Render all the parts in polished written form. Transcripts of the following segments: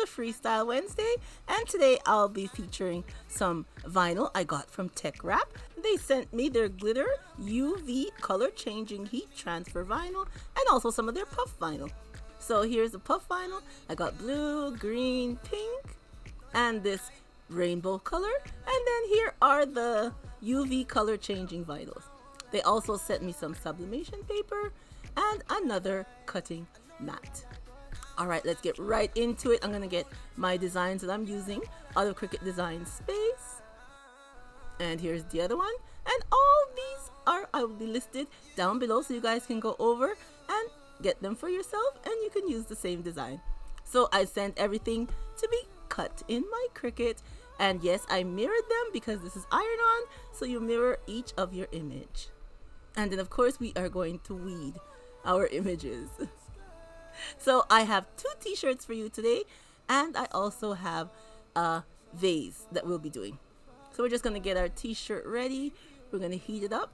another Freestyle Wednesday, and today I'll be featuring some vinyl I got from TeckWrap. They sent me their glitter UV color changing heat transfer vinyl and also some of their puff vinyl. So here's the puff vinyl. I got blue, green, pink, and this rainbow color, and then here are the UV color changing vinyls. They also sent me some sublimation paper and another cutting mat. Alright, let's get right into it. I'm going to get my designs that I'm using out of Cricut Design Space. And here's the other one. And all these I will be listed down below so you guys can go over and get them for yourself, and you can use the same design. So I sent everything to be cut in my Cricut, and yes, I mirrored them because this is iron-on, so you mirror each of your image. And then of course we are going to weed our images. So I have 2 t-shirts for you today, and I also have a vase that we'll be doing. So we're just going to get our t-shirt ready. We're going to heat it up,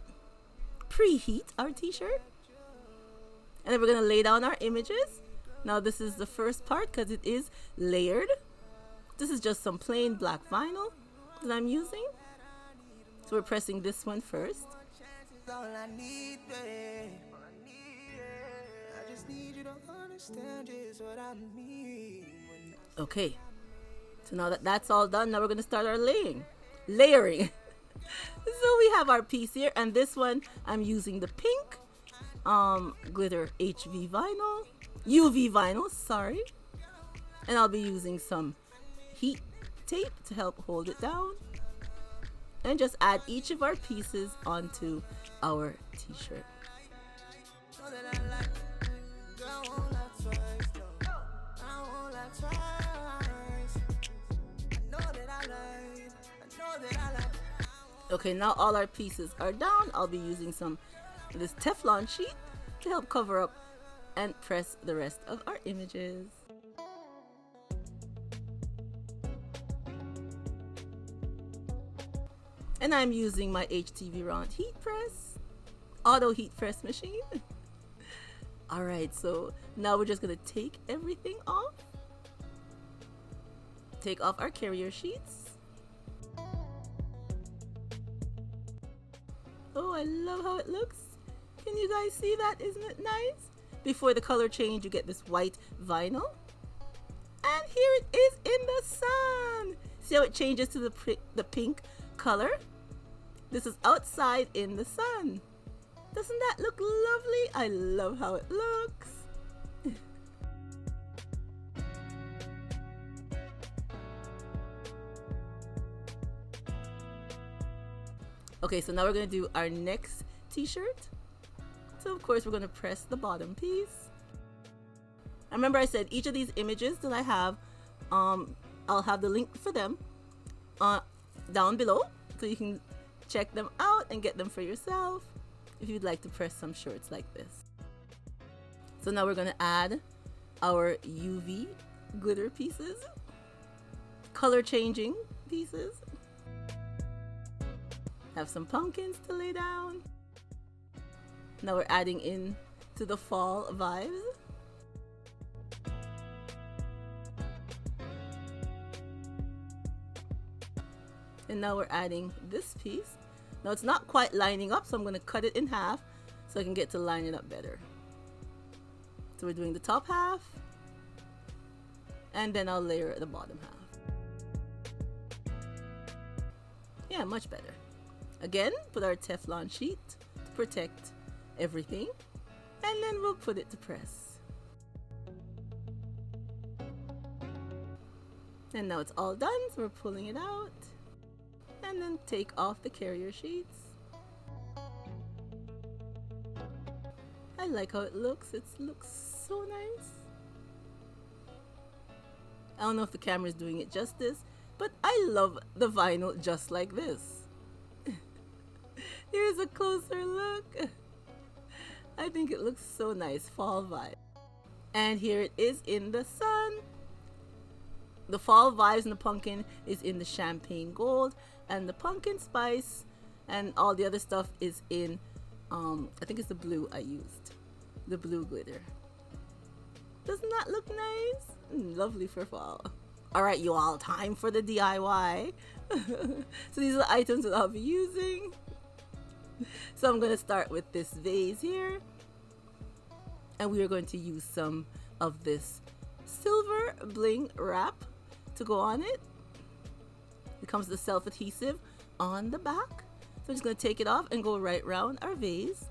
preheat our t-shirt, and then we're going to lay down our images. Now this is the first part because it is layered. This is just some plain black vinyl that I'm using. So we're pressing this one first. Okay, so now that that's all done, now we're going to start our layering. So we have our piece here, and this one I'm using the pink glitter UV vinyl, sorry. And I'll be using some heat tape to help hold it down, and just add each of our pieces onto our t-shirt. Okay, now all our pieces are down. I'll be using this Teflon sheet to help cover up and press the rest of our images. And I'm using my HTV Round heat press, auto heat press machine. Alright, so now we're just going to take everything off. Take off our carrier sheets. Oh, I love how it looks. Can you guys see that? Isn't it nice? Before the color change, you get this white vinyl. And here it is in the sun. See how it changes to the pink color? This is outside in the sun. Doesn't that look lovely? I love how it looks. Okay, so now we're going to do our next t-shirt. So of course we're going to press the bottom piece. I remember I said each of these images that I have, I'll have the link for them down below, so you can check them out and get them for yourself if you'd like to press some shirts like this. So now we're going to add our UV glitter pieces, color changing pieces. Have some pumpkins to lay down. Now we're adding in to the fall vibes. And now we're adding this piece. Now it's not quite lining up, so I'm going to cut it in half so I can get to line it up better. So we're doing the top half, and then I'll layer the bottom half. Yeah, much better. Again, put our Teflon sheet to protect everything, and then we'll put it to press. And now it's all done, so we're pulling it out, and then take off the carrier sheets. I like how it looks. It looks so nice. I don't know if the camera is doing it justice, but I love the vinyl just like this. Here's a closer look. I think it looks so nice, fall vibe. And here it is in the sun. The fall vibes and the pumpkin is in the champagne gold, and the pumpkin spice and all the other stuff is in, I think it's the blue I used. The blue glitter. Doesn't that look nice? Lovely for fall. All right, you all, time for the DIY. So these are the items that I'll be using. So I'm going to start with this vase here. And we are going to use some of this silver bling wrap to go on it. It comes with the self-adhesive on the back. So I'm just going to take it off and go right around our vase.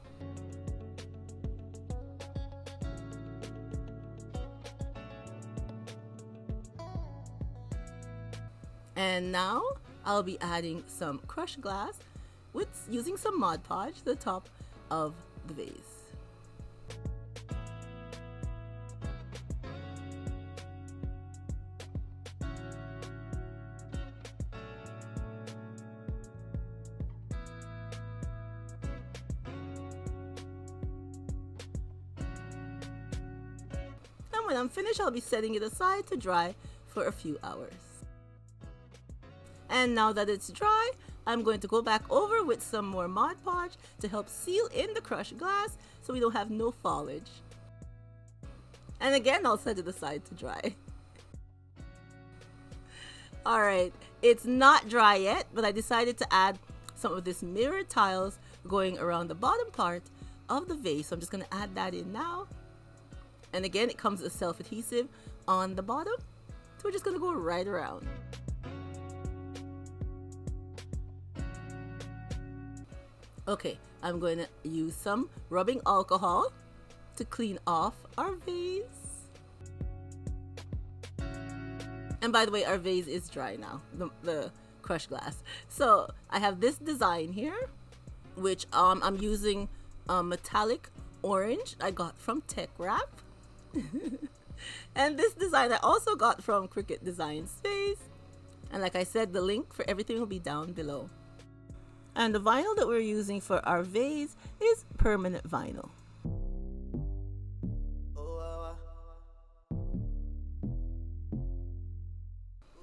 And now I'll be adding some crushed glass with using some Mod Podge to the top of the vase. And when I'm finished, I'll be setting it aside to dry for a few hours. And now that it's dry, I'm going to go back over with some more Mod Podge to help seal in the crushed glass so we don't have no foliage. And again, I'll set it aside to dry. Alright, it's not dry yet, but I decided to add some of this mirrored tiles going around the bottom part of the vase. So I'm just going to add that in now. And again, it comes with self-adhesive on the bottom. So we're just going to go right around. Okay, I'm going to use some rubbing alcohol to clean off our vase. And by the way, our vase is dry now, the crushed glass. So I have this design here, which I'm using metallic orange I got from TeckWrap. And this design I also got from Cricut Design Space. And like I said, the link for everything will be down below. And the vinyl that we're using for our vase is permanent vinyl.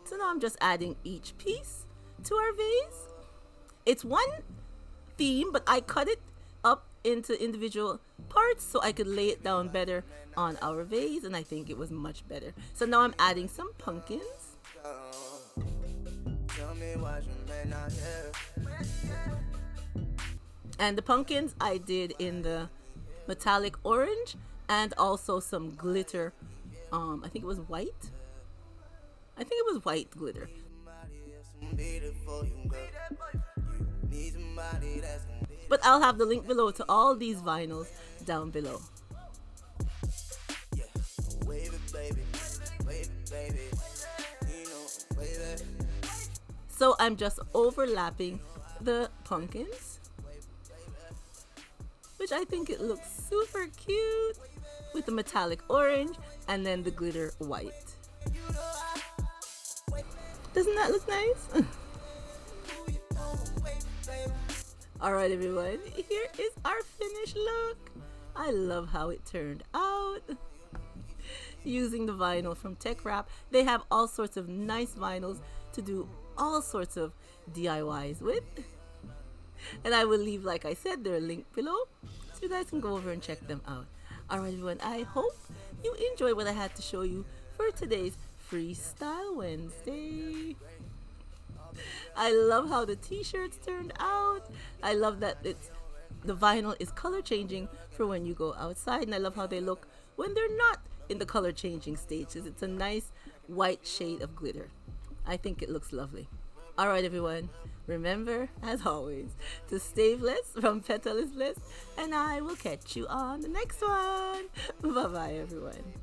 So now I'm just adding each piece to our vase. It's one theme, but I cut it up into individual parts so I could lay it down better on our vase, and I think it was much better. So now I'm adding some pumpkins. And the pumpkins I did in the metallic orange and also some glitter. I think it was white. I think it was white glitter. But I'll have the link below to all these vinyls down below. So I'm just overlapping the pumpkins, which I think it looks super cute with the metallic orange and then the glitter white. Doesn't that look nice? Alright everyone, here is our finished look. I love how it turned out. Using the vinyl from TeckWrap, they have all sorts of nice vinyls to do all sorts of DIYs with. And I will leave, like I said, their link below so you guys can go over and check them out. Alright everyone, I hope you enjoyed what I had to show you for today's Freestyle Wednesday. I love how the t-shirts turned out. I love that the vinyl is color changing for when you go outside, and I love how they look when they're not in the color changing stages. It's a nice white shade of glitter. I think it looks lovely. Alright everyone, remember as always to stay blessed from Petalisbless, and I will catch you on the next one. Bye bye everyone.